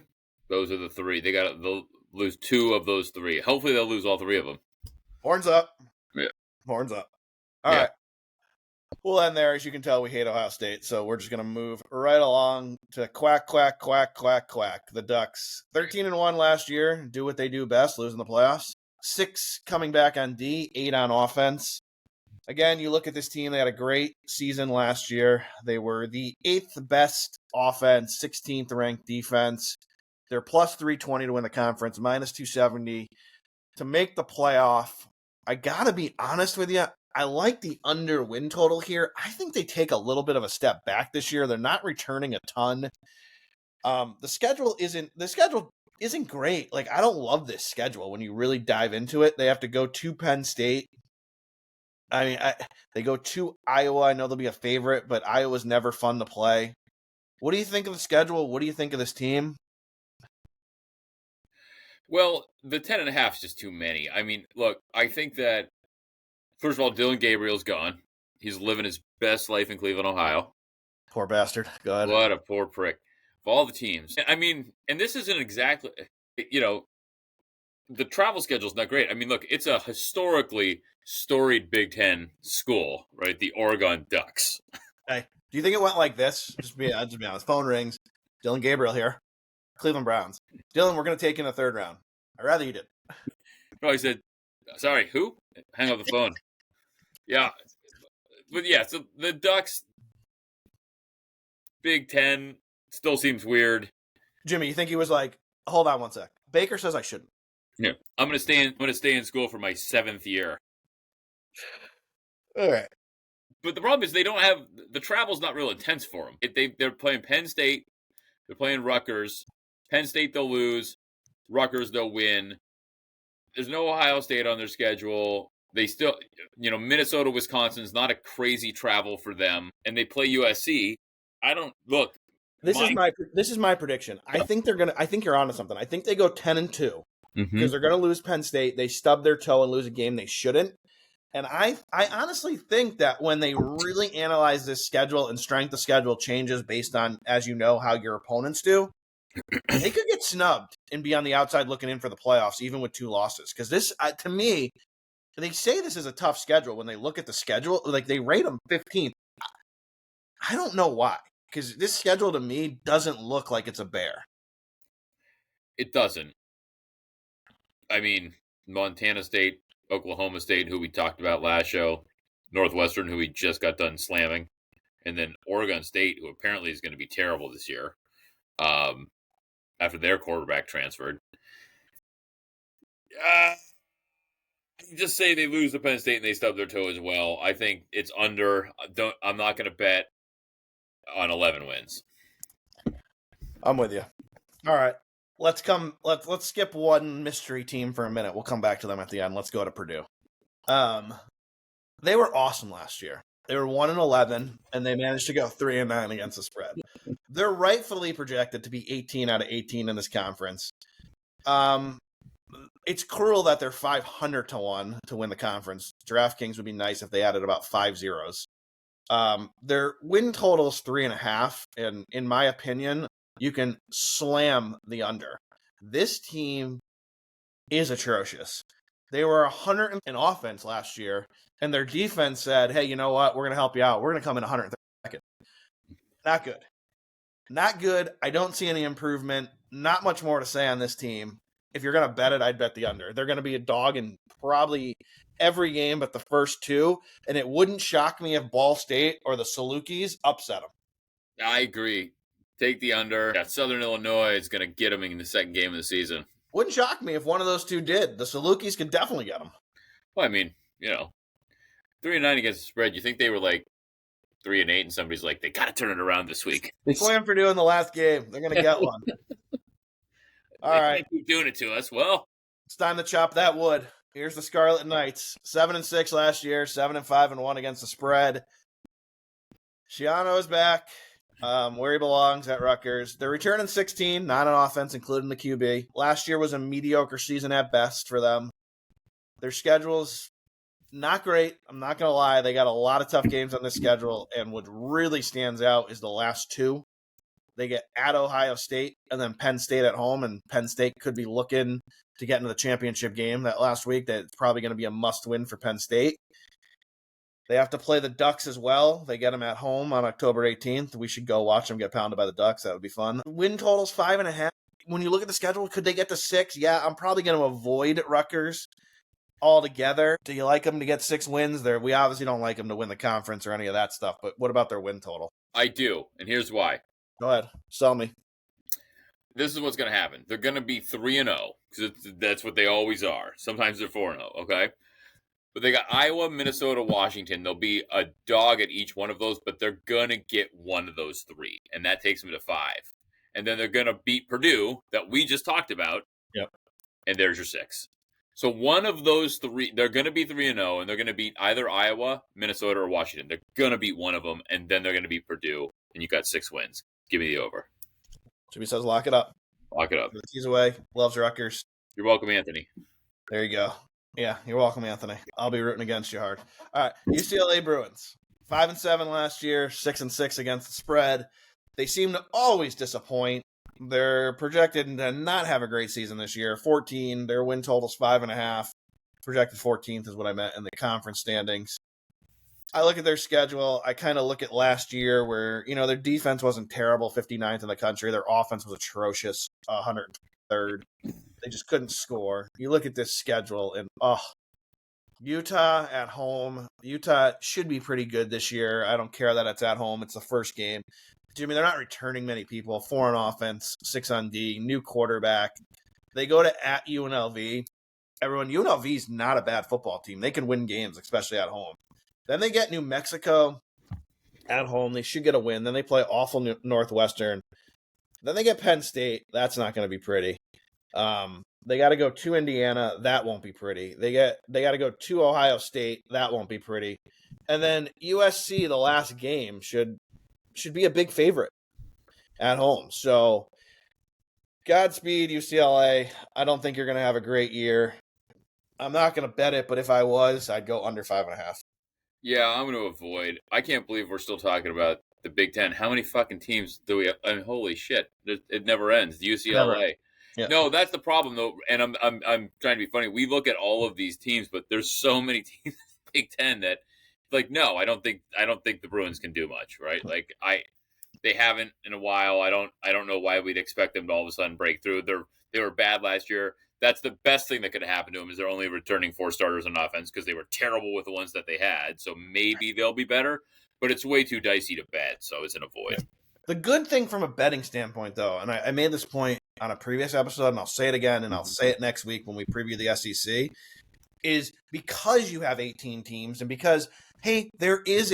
those are the 3. They'll lose 2 of those 3. Hopefully they'll lose all 3 of them. Horns up. Yeah. Horns up. All right. We'll end there. As you can tell, we hate Ohio State, so we're just going to move right along to quack, quack, quack, quack, quack. The Ducks, 13-1 last year, do what they do best, losing the playoffs. 6 coming back on D, 8 on offense. Again, you look at this team, they had a great season last year. They were the 8th best offense, 16th ranked defense. They're plus 320 to win the conference, minus 270 to make the playoff. I got to be honest with you. I like the under win total here. I think they take a little bit of a step back this year. They're not returning a ton. The schedule isn't great. Like, I don't love this schedule when you really dive into it. They have to go to Penn State. I mean, they go to Iowa. I know they'll be a favorite, but Iowa's never fun to play. What do you think of the schedule? What do you think of this team? Well, the 10.5 is just too many. I mean, look, I think that, first of all, Dylan Gabriel's gone. He's living his best life in Cleveland, Ohio. Poor bastard. Go ahead. What a poor prick. Of all the teams. I mean, and this isn't exactly, the travel schedule's not great. I mean, look, it's a historically storied Big Ten school, right? The Oregon Ducks. Hey, do you think it went like this? Just be honest. Phone rings. Dylan Gabriel here. Cleveland Browns. Dylan, we're going to take you in the third round. I'd rather you did. Probably said, sorry, who? Hang up the phone. Yeah. But yeah, so the Ducks, Big Ten, still seems weird. Jimmy, you think he was like, hold on one sec. Baker says I shouldn't. Yeah. I'm gonna stay in school for my 7th year. All right. But the problem is they don't have the travel's not real intense for them. They're playing Penn State, they're playing Rutgers. Penn State they'll lose, Rutgers they'll win. There's no Ohio State on their schedule. They still, Minnesota, Wisconsin's not a crazy travel for them, and they play USC. I don't look. This is my prediction. I think you're onto something. I think they go 10-2 because they're gonna lose Penn State. They stub their toe and lose a game they shouldn't. And I honestly think that when they really analyze this schedule and strength of schedule changes based on, as you know, how your opponents do, they could get snubbed and be on the outside looking in for the playoffs, even with 2 losses. Because this, to me, they say this is a tough schedule. When they look at the schedule, like they rate them 15th. I don't know why. Because this schedule to me doesn't look like it's a bear. It doesn't. I mean, Montana State, Oklahoma State, who we talked about last show, Northwestern, who we just got done slamming, and then Oregon State, who apparently is going to be terrible this year after their quarterback transferred. Just say they lose to Penn State and they stub their toe as well. I think it's under. I'm not going to bet on 11 wins. I'm with you. All right. Let's skip one mystery team for a minute. We'll come back to them at the end. Let's go to Purdue. They were awesome last year. They were 1-11, and they managed to go 3-9 against the spread. They're rightfully projected to be 18 out of 18 in this conference. It's cruel that they're 500-1 to win the conference. DraftKings would be nice if they added about 5 zeros. Their win total is 3.5, and in my opinion, you can slam the under. This team is atrocious. They were 100 in offense last year, and their defense said, hey, you know what? We're going to help you out. We're going to come in 132nd. Not good. Not good. I don't see any improvement. Not much more to say on this team. If you're going to bet it, I'd bet the under. They're going to be a dog in probably every game but the first 2, and it wouldn't shock me if Ball State or the Salukis upset them. I agree. Take the under. Yeah, Southern Illinois is going to get them in the second game of the season. Wouldn't shock me if one of those 2 did. The Salukis could definitely get them. Well, I mean, 3-9 against the spread. You think they were like 3-8, and somebody's like, they got to turn it around this week. They slammed Purdue in the last game. They're going to get one. All right. Keep doing it to us. Well, it's time to chop that wood. Here's the Scarlet Knights. 7-6 last year, 7-5-1 against the spread. Shiano is back. Where he belongs at Rutgers. They're returning 16, not on offense, including the QB. Last year was a mediocre season at best for them. Their schedule's not great. I'm not going to lie. They got a lot of tough games on this schedule, and what really stands out is the last 2. They get at Ohio State and then Penn State at home, and Penn State could be looking to get into the championship game that last week. That's probably going to be a must-win for Penn State. They have to play the Ducks as well. They get them at home on October 18th. We should go watch them get pounded by the Ducks. That would be fun. Win total's 5.5. When you look at the schedule, could they get to 6? Yeah, I'm probably going to avoid Rutgers altogether. Do you like them to get 6 wins? We obviously don't like them to win the conference or any of that stuff, but what about their win total? I do, and here's why. Go ahead. Sell me. This is what's going to happen. They're going to be 3-0, because that's what they always are. Sometimes they're 4-0, okay? But they got Iowa, Minnesota, Washington. They'll be a dog at each one of those, but they're going to get one of those 3, and that takes them to 5. And then they're going to beat Purdue, that we just talked about. Yep. And there's your 6. So one of those three, they're going to be 3-0, and they're going to beat either Iowa, Minnesota, or Washington. They're going to beat one of them, and then they're going to beat Purdue, and you got 6 wins. Give me the over. Jimmy says lock it up. Lock it up. He's away. Loves Rutgers. You're welcome, Anthony. There you go. Yeah, you're welcome, Anthony. I'll be rooting against you hard. All right, UCLA Bruins. 5-7 last year, 6-6 against the spread. They seem to always disappoint. They're projected to not have a great season this year. 14. Their win total's 5.5. Projected 14th is what I meant in the conference standings. I look at their schedule. I kind of look at last year where, their defense wasn't terrible, 59th in the country. Their offense was atrocious, 103rd. They just couldn't score. You look at this schedule and, Utah at home. Utah should be pretty good this year. I don't care that it's at home. It's the first game. Jimmy, they're not returning many people. 4 on offense, 6 on D, new quarterback. They go to at UNLV. Everyone, UNLV's not a bad football team. They can win games, especially at home. Then they get New Mexico at home. They should get a win. Then they play awful Northwestern. Then they get Penn State. That's not going to be pretty. They got to go to Indiana. That won't be pretty. They got to go to Ohio State. That won't be pretty. And then USC, the last game, should be a big favorite at home. So Godspeed, UCLA. I don't think you're going to have a great year. I'm not going to bet it, but if I was, I'd go under 5.5. Yeah, I'm going to avoid. I can't believe we're still talking about the Big Ten. How many fucking teams do we have? I mean, holy shit. It never ends. The UCLA. Never. Yeah. No, that's the problem, though. And I'm trying to be funny. We look at all of these teams, but there's so many teams in the Big Ten that, no, I don't think the Bruins can do much, right? They haven't in a while. I don't know why we'd expect them to all of a sudden break through. They were bad last year. That's the best thing that could happen to them is they're only returning 4 starters on offense because they were terrible with the ones that they had. So maybe they'll be better, but it's way too dicey to bet. So it's an avoid. The good thing from a betting standpoint, though, and I made this point on a previous episode, and I'll say it again, and I'll say it next week when we preview the SEC, is because you have 18 teams and because, hey, there is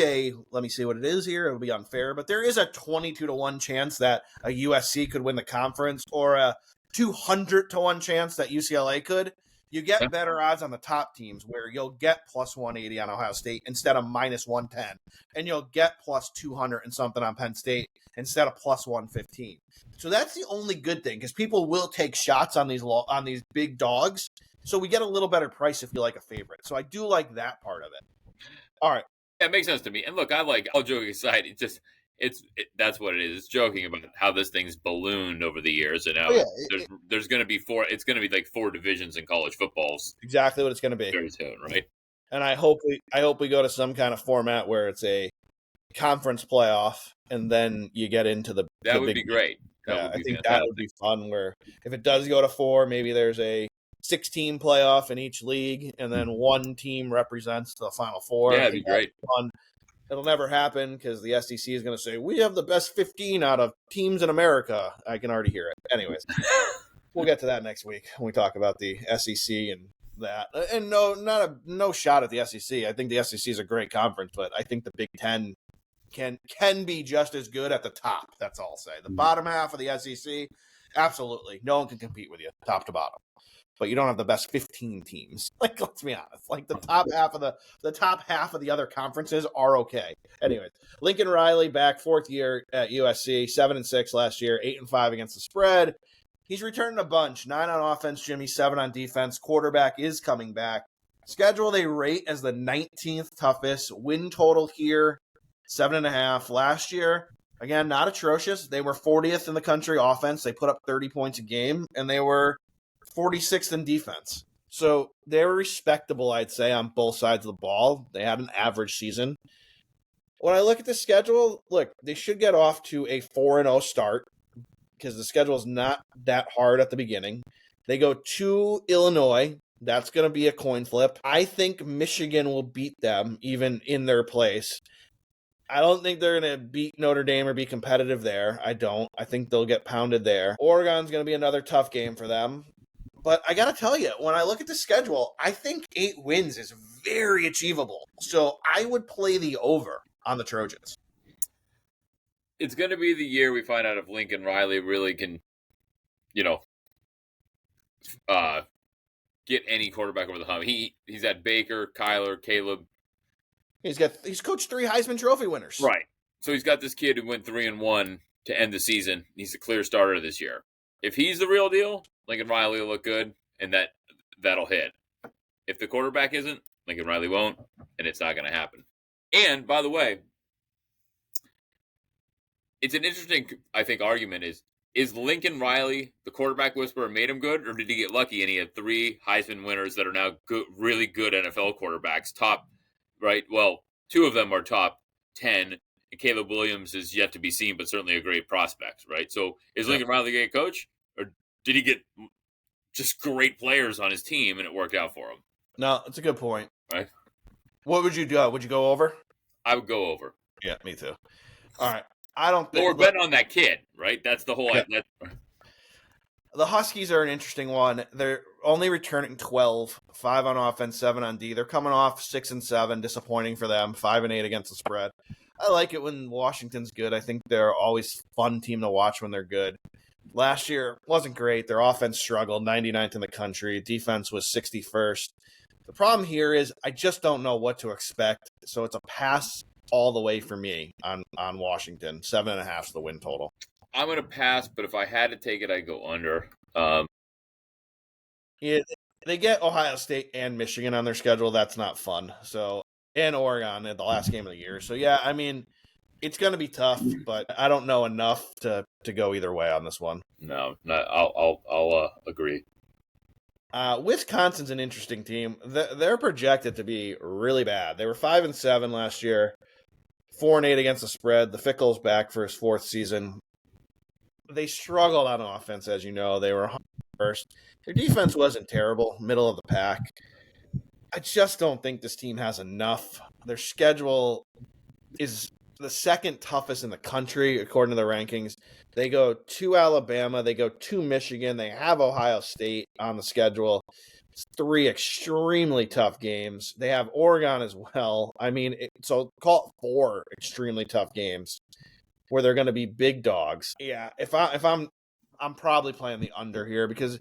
let me see what it is here. It'll be unfair, but there is a 22-1 chance that a USC could win the conference or a 200-1 chance that UCLA could. You get better odds on the top teams where you'll get plus 180 on Ohio State instead of minus 110. And you'll get plus 200 and something on Penn State instead of plus 115. So that's the only good thing because people will take shots on these big dogs. So we get a little better price if you like a favorite. So I do like that part of it. All right. Yeah, it makes sense to me. And look, all joking aside, that's what it is. It's joking about how this thing's ballooned over the years, and now there's going to be 4. It's going to be like 4 divisions in college football. Exactly what it's going to be very soon, right? And I hope we go to some kind of format where it's a conference playoff, and then you get into the. That would be great. I think that would be fun. Where if it does go to 4, maybe there's a 6-team playoff in each league, and then one team represents the Final Four. Yeah, that'd be great. Fun. It'll never happen because the SEC is going to say, we have the best 15 out of teams in America. I can already hear it. Anyways, we'll get to that next week when we talk about the SEC and that. And no shot at the SEC. I think the SEC is a great conference, but I think the Big Ten can be just as good at the top. That's all I'll say. The bottom half of the SEC, absolutely. No one can compete with you, top to bottom. But you don't have the best 15 teams. Let's be honest. The top half of the other conferences are okay. Anyways, Lincoln Riley back 4th year at USC, 7-6 last year, 8-5 against the spread. He's returning a bunch. 9 on offense, Jimmy, 7 on defense. Quarterback is coming back. Schedule they rate as the 19th toughest. Win total here, 7.5. Last year, again, not atrocious. They were 40th in the country offense. They put up 30 points a game, and they were 46th in defense. So they were respectable, I'd say, on both sides of the ball. They had an average season. When I look at the schedule, they should get off to a 4-0 start because the schedule is not that hard at the beginning. They go to Illinois. That's going to be a coin flip. I think Michigan will beat them even in their place. I don't think they're going to beat Notre Dame or be competitive there. I don't. I think they'll get pounded there. Oregon's going to be another tough game for them. But I got to tell you, when I look at the schedule, I think 8 wins is very achievable. So I would play the over on the Trojans. It's going to be the year we find out if Lincoln Riley really can, get any quarterback over the hump. He's had Baker, Kyler, Caleb. He's coached 3 Heisman Trophy winners. Right. So he's got this kid who went 3-1 to end the season. He's a clear starter this year. If he's the real deal, Lincoln Riley will look good, and that'll hit. If the quarterback isn't, Lincoln Riley won't, and it's not going to happen. And by the way, it's an interesting, I think, argument is Lincoln Riley the quarterback whisperer made him good, or did he get lucky and he had 3 Heisman winners that are now good, really good NFL quarterbacks? Top, right? Well, 2 of them are top 10, and Caleb Williams is yet to be seen, but certainly a great prospect, right? So is Lincoln Riley a great coach, or did he get just great players on his team and it worked out for him? No, it's a good point. Right. What would you do? Would you go over? I would go over. Yeah, me too. All right. I don't think we're betting on that kid, right? That's the whole. Yeah. The Huskies are an interesting one. They're only returning 12, 5 on offense, 7 on D. They're coming off 6 and 7, disappointing for them. 5 and 8 against the spread. I like it when Washington's good. I think they're always a fun team to watch when they're good. Last year wasn't great. Their offense struggled, 99th in the country. Defense was 61st. The problem here is I just don't know what to expect. So it's a pass all the way for me on Washington. 7.5 is the win total. I'm going to pass, but if I had to take it, I'd go under. Yeah, they get Ohio State and Michigan on their schedule. That's not fun. So, and Oregon at the last game of the year. So, yeah, I mean, it's going to be tough, but I don't know enough to go either way on this one. No, I'll agree. Wisconsin's an interesting team. They're projected to be really bad. They were 5 and 7 last year, 4 and 8 against the spread. The Fickle's back for his 4th season. They struggled on offense, as you know. They were first. Their defense wasn't terrible, middle of the pack. I just don't think this team has enough. Their schedule is the 2nd toughest in the country, according to the rankings. They go to Alabama. They go to Michigan. They have Ohio State on the schedule. It's 3 extremely tough games. They have Oregon as well. I mean, so call it 4 extremely tough games where they're going to be big dogs. Yeah, if I'm probably playing the under here because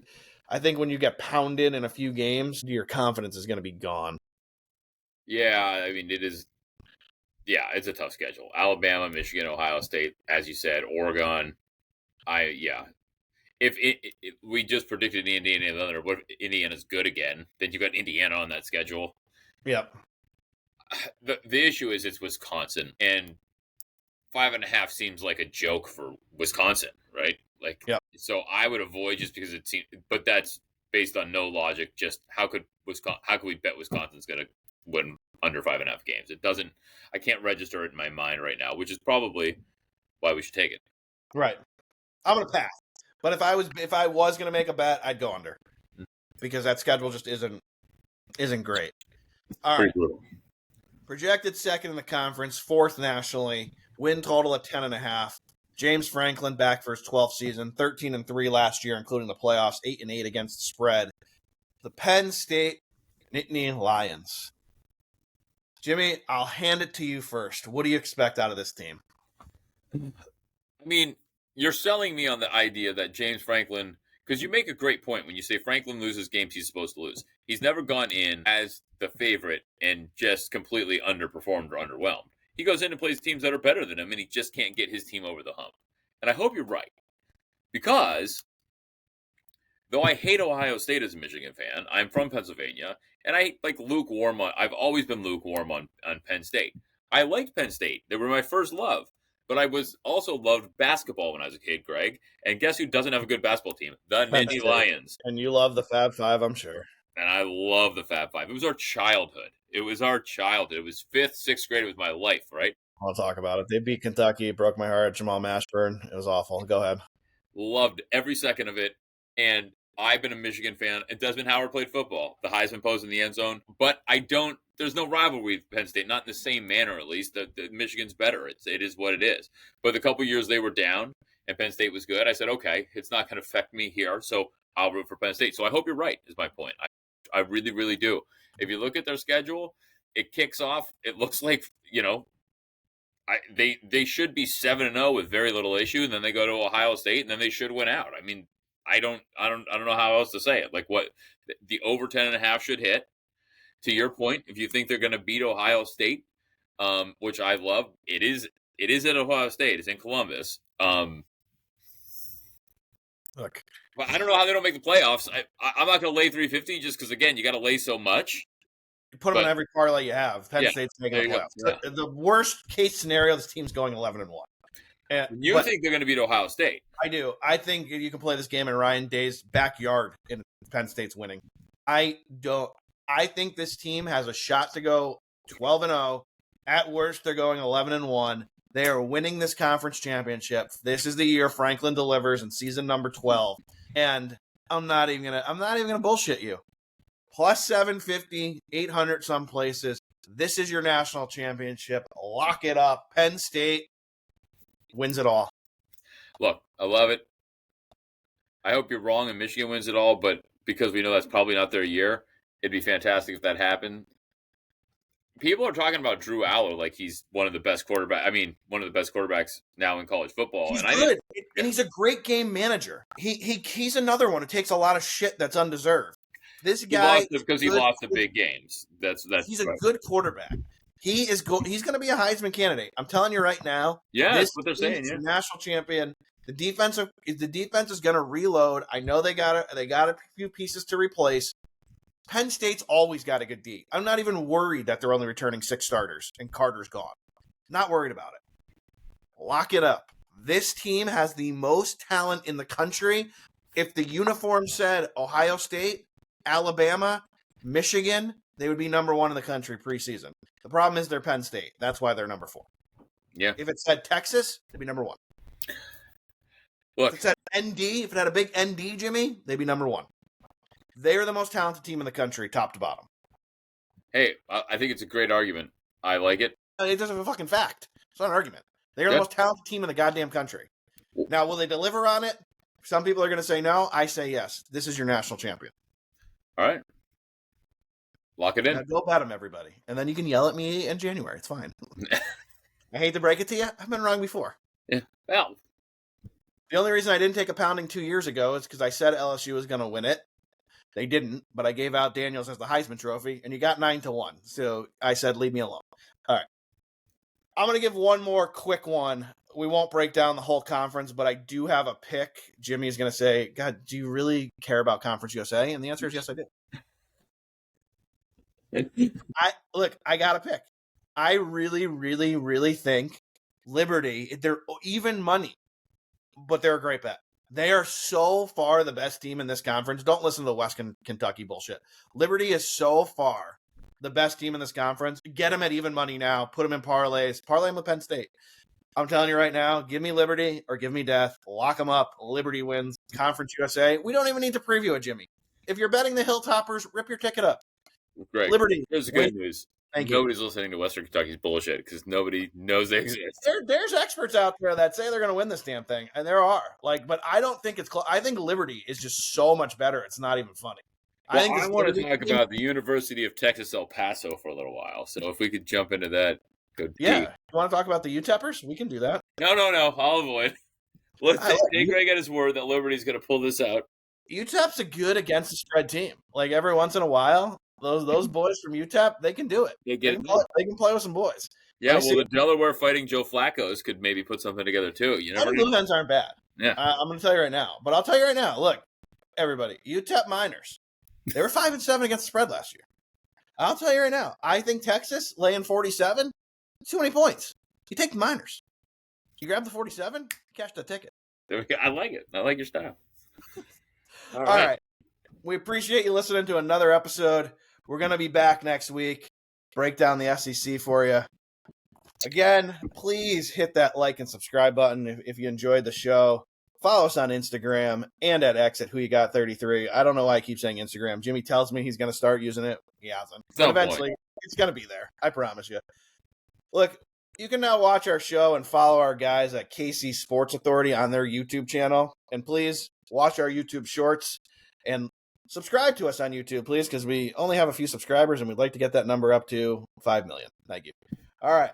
I think when you get pounded in a few games, your confidence is going to be gone. Yeah, I mean it is. Yeah, it's a tough schedule. Alabama, Michigan, Ohio State, as you said, Oregon. If we just predicted Indiana and Illinois, what if Indiana's good again? Then you got Indiana on that schedule. Yep. The issue is it's Wisconsin, and 5.5 seems like a joke for Wisconsin, right? Like, yep. So I would avoid just because it seems, but that's based on no logic. Just how could we bet Wisconsin's going to win under 5.5 games? It doesn't. I can't register it in my mind right now, which is probably why we should take it. Right. I'm going to pass. But if I was going to make a bet, I'd go under because that schedule just isn't great. All right. Projected 2nd in the conference, 4th nationally. Win total at 10.5. James Franklin back for his 12th season, 13 and 3 last year, including the playoffs, 8 and 8 against the spread. The Penn State Nittany Lions. Jimmy, I'll hand it to you first. What do you expect out of this team? I mean, you're selling me on the idea that James Franklin, because you make a great point when you say Franklin loses games he's supposed to lose. He's never gone in as the favorite and just completely underperformed or underwhelmed. He goes in and plays teams that are better than him, and he just can't get his team over the hump. And I hope you're right. Because, though I hate Ohio State as a Michigan fan, I'm from Pennsylvania, and I've always been lukewarm on Penn State. I liked Penn State. They were my first love. But I was also loved basketball when I was a kid, Greg. And guess who doesn't have a good basketball team? The Nittany Lions. And you love the Fab Five, I'm sure. And I love the Fab Five. It was our childhood. It was 5th, 6th grade. It was my life, right? I'll talk about it. They beat Kentucky. It broke my heart. Jamal Mashburn. It was awful. Go ahead. Loved every second of it. And I've been a Michigan fan. And Desmond Howard played football. The Heisman pose in the end zone. But there's no rivalry with Penn State. Not in the same manner, at least. The Michigan's better. It is what it is. But the couple years they were down and Penn State was good, I said, okay, it's not going to affect me here. So I'll root for Penn State. So I hope you're right, is my point. I really, really do. If you look at their schedule, it kicks off. It looks like, they should be 7-0 with very little issue. And then they go to Ohio State, and then they should win out. I mean, I don't know how else to say it. Like what the over 10.5 should hit. To your point, if you think they're going to beat Ohio State, which I love, it is at Ohio State. It's in Columbus. Look, But I don't know how they don't make the playoffs. I'm not going to lay 350 just because again you got to lay so much. you put them in every parlay you have. Penn Yeah, State's making there the you go. playoffs. Yeah. The worst case scenario, this team's going 11-1. You think they're going to beat Ohio State? I do. I think you can play this game in Ryan Day's backyard and Penn State's winning. I don't. I think this team has a shot to go 12-0. At worst, they're going 11-1. They are winning this conference championship. This is the year Franklin delivers in season number 12. And I'm not even gonna bullshit you. Plus 750, 800 some places. This is your national championship. Lock it up. Penn State wins it all. Look, I love it. I hope you're wrong and Michigan wins it all, but because we know that's probably not their year, it'd be fantastic if that happened. People are talking about Drew Aller like he's one of the best quarterbacks. I mean, one of the best quarterbacks now in college football. He's and good, and he's a great game manager. He's another one who takes a lot of shit that's undeserved. This guy because he lost the big games. That's he's a good quarterback. He's going to be a Heisman candidate. I'm telling you right now. Yeah, that's what they're saying. Yeah. National champion. The defense is going to reload. I know they got a few pieces to replace. Penn State's always got a good D. I'm not even worried that they're only returning 6 starters and Carter's gone. Not worried about it. Lock it up. This team has the most talent in the country. If the uniform said Ohio State, Alabama, Michigan, they would be number 1 in the country preseason. The problem is they're Penn State. That's why they're number 4. Yeah. If it said Texas, they'd be number 1. Look, if it said ND, if it had a big ND, Jimmy, they'd be number 1. They are the most talented team in the country, top to bottom. Hey, I think it's a great argument. I like it. It's just a fucking fact. It's not an argument. They are the most talented team in the goddamn country. Now, will they deliver on it? Some people are going to say no. I say yes. This is your national champion. All right. Lock it in. Now go bet them, everybody. And then you can yell at me in January. It's fine. I hate to break it to you. I've been wrong before. Yeah. Well, the only reason I didn't take a pounding 2 years ago is because I said LSU was going to win it. They didn't, but I gave out Daniels as the Heisman Trophy, and you got 9-1. So I said, leave me alone. All right. I'm going to give one more quick one. We won't break down the whole conference, but I do have a pick. Jimmy's going to say, God, do you really care about Conference USA? And the answer is yes, I do. I got a pick. I really, really, really think Liberty, they're even money, but they're a great bet. They are so far the best team in this conference. Don't listen to the West Kentucky bullshit. Liberty is so far the best team in this conference. Get them at even money now. Put them in parlays. Parlay them with Penn State. I'm telling you right now, give me Liberty or give me death. Lock them up. Liberty wins. Conference USA. We don't even need to preview it, Jimmy. If you're betting the Hilltoppers, rip your ticket up. Greg, Liberty. Here's the good news. Nobody's listening to Western Kentucky's bullshit because nobody knows they exist. There's experts out there that say they're going to win this damn thing, and there are. But I don't think it's close. I think Liberty is just so much better. It's not even funny. Well, I want to talk about the University of Texas El Paso for a little while. So if we could jump into that, good. Yeah, you want to talk about the UTEPers? We can do that. No. I'll avoid. Let's take Greg at his word that Liberty's going to pull this out. UTEP's a good against the spread team. Like every once in a while. Those boys from UTEP, they can do it. They can play with some boys. Yeah, the Delaware Fighting Joe Flacco's could maybe put something together too. You know, Blue Hens aren't bad. Yeah, I'm going to tell you right now. But I'll tell you right now. Look, everybody, UTEP Miners, they were 5-7 against the spread last year. I'll tell you right now. I think Texas laying 47, too many points. You take the Miners. You grab the 47, cash the ticket. I like it. I like your style. All right. We appreciate you listening to another episode. We're going to be back next week. Break down the SEC for you. Again, please hit that like and subscribe button if you enjoyed the show. Follow us on Instagram and at X at WhoYouGot33. I don't know why I keep saying Instagram. Jimmy tells me he's going to start using it. He hasn't. But eventually, it's going to be there. I promise you. Look, you can now watch our show and follow our guys at KC Sports Authority on their YouTube channel. And please watch our YouTube shorts and subscribe to us on YouTube, please, because we only have a few subscribers and we'd like to get that number up to 5 million. Thank you. All right.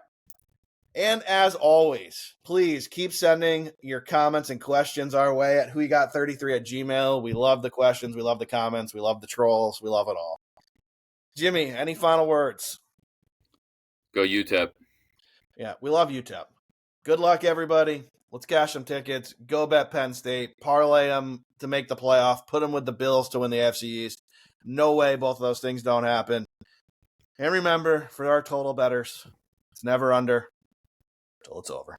And as always, please keep sending your comments and questions our way at whoyougot33@gmail. We love the questions. We love the comments. We love the trolls. We love it all. Jimmy, any final words? Go UTEP. Yeah, we love UTEP. Good luck, everybody. Let's cash some tickets. Go bet Penn State. Parlay them to make the playoff. Put them with the Bills to win the AFC East. No way both of those things don't happen. And remember, for our total bettors, it's never under till it's over.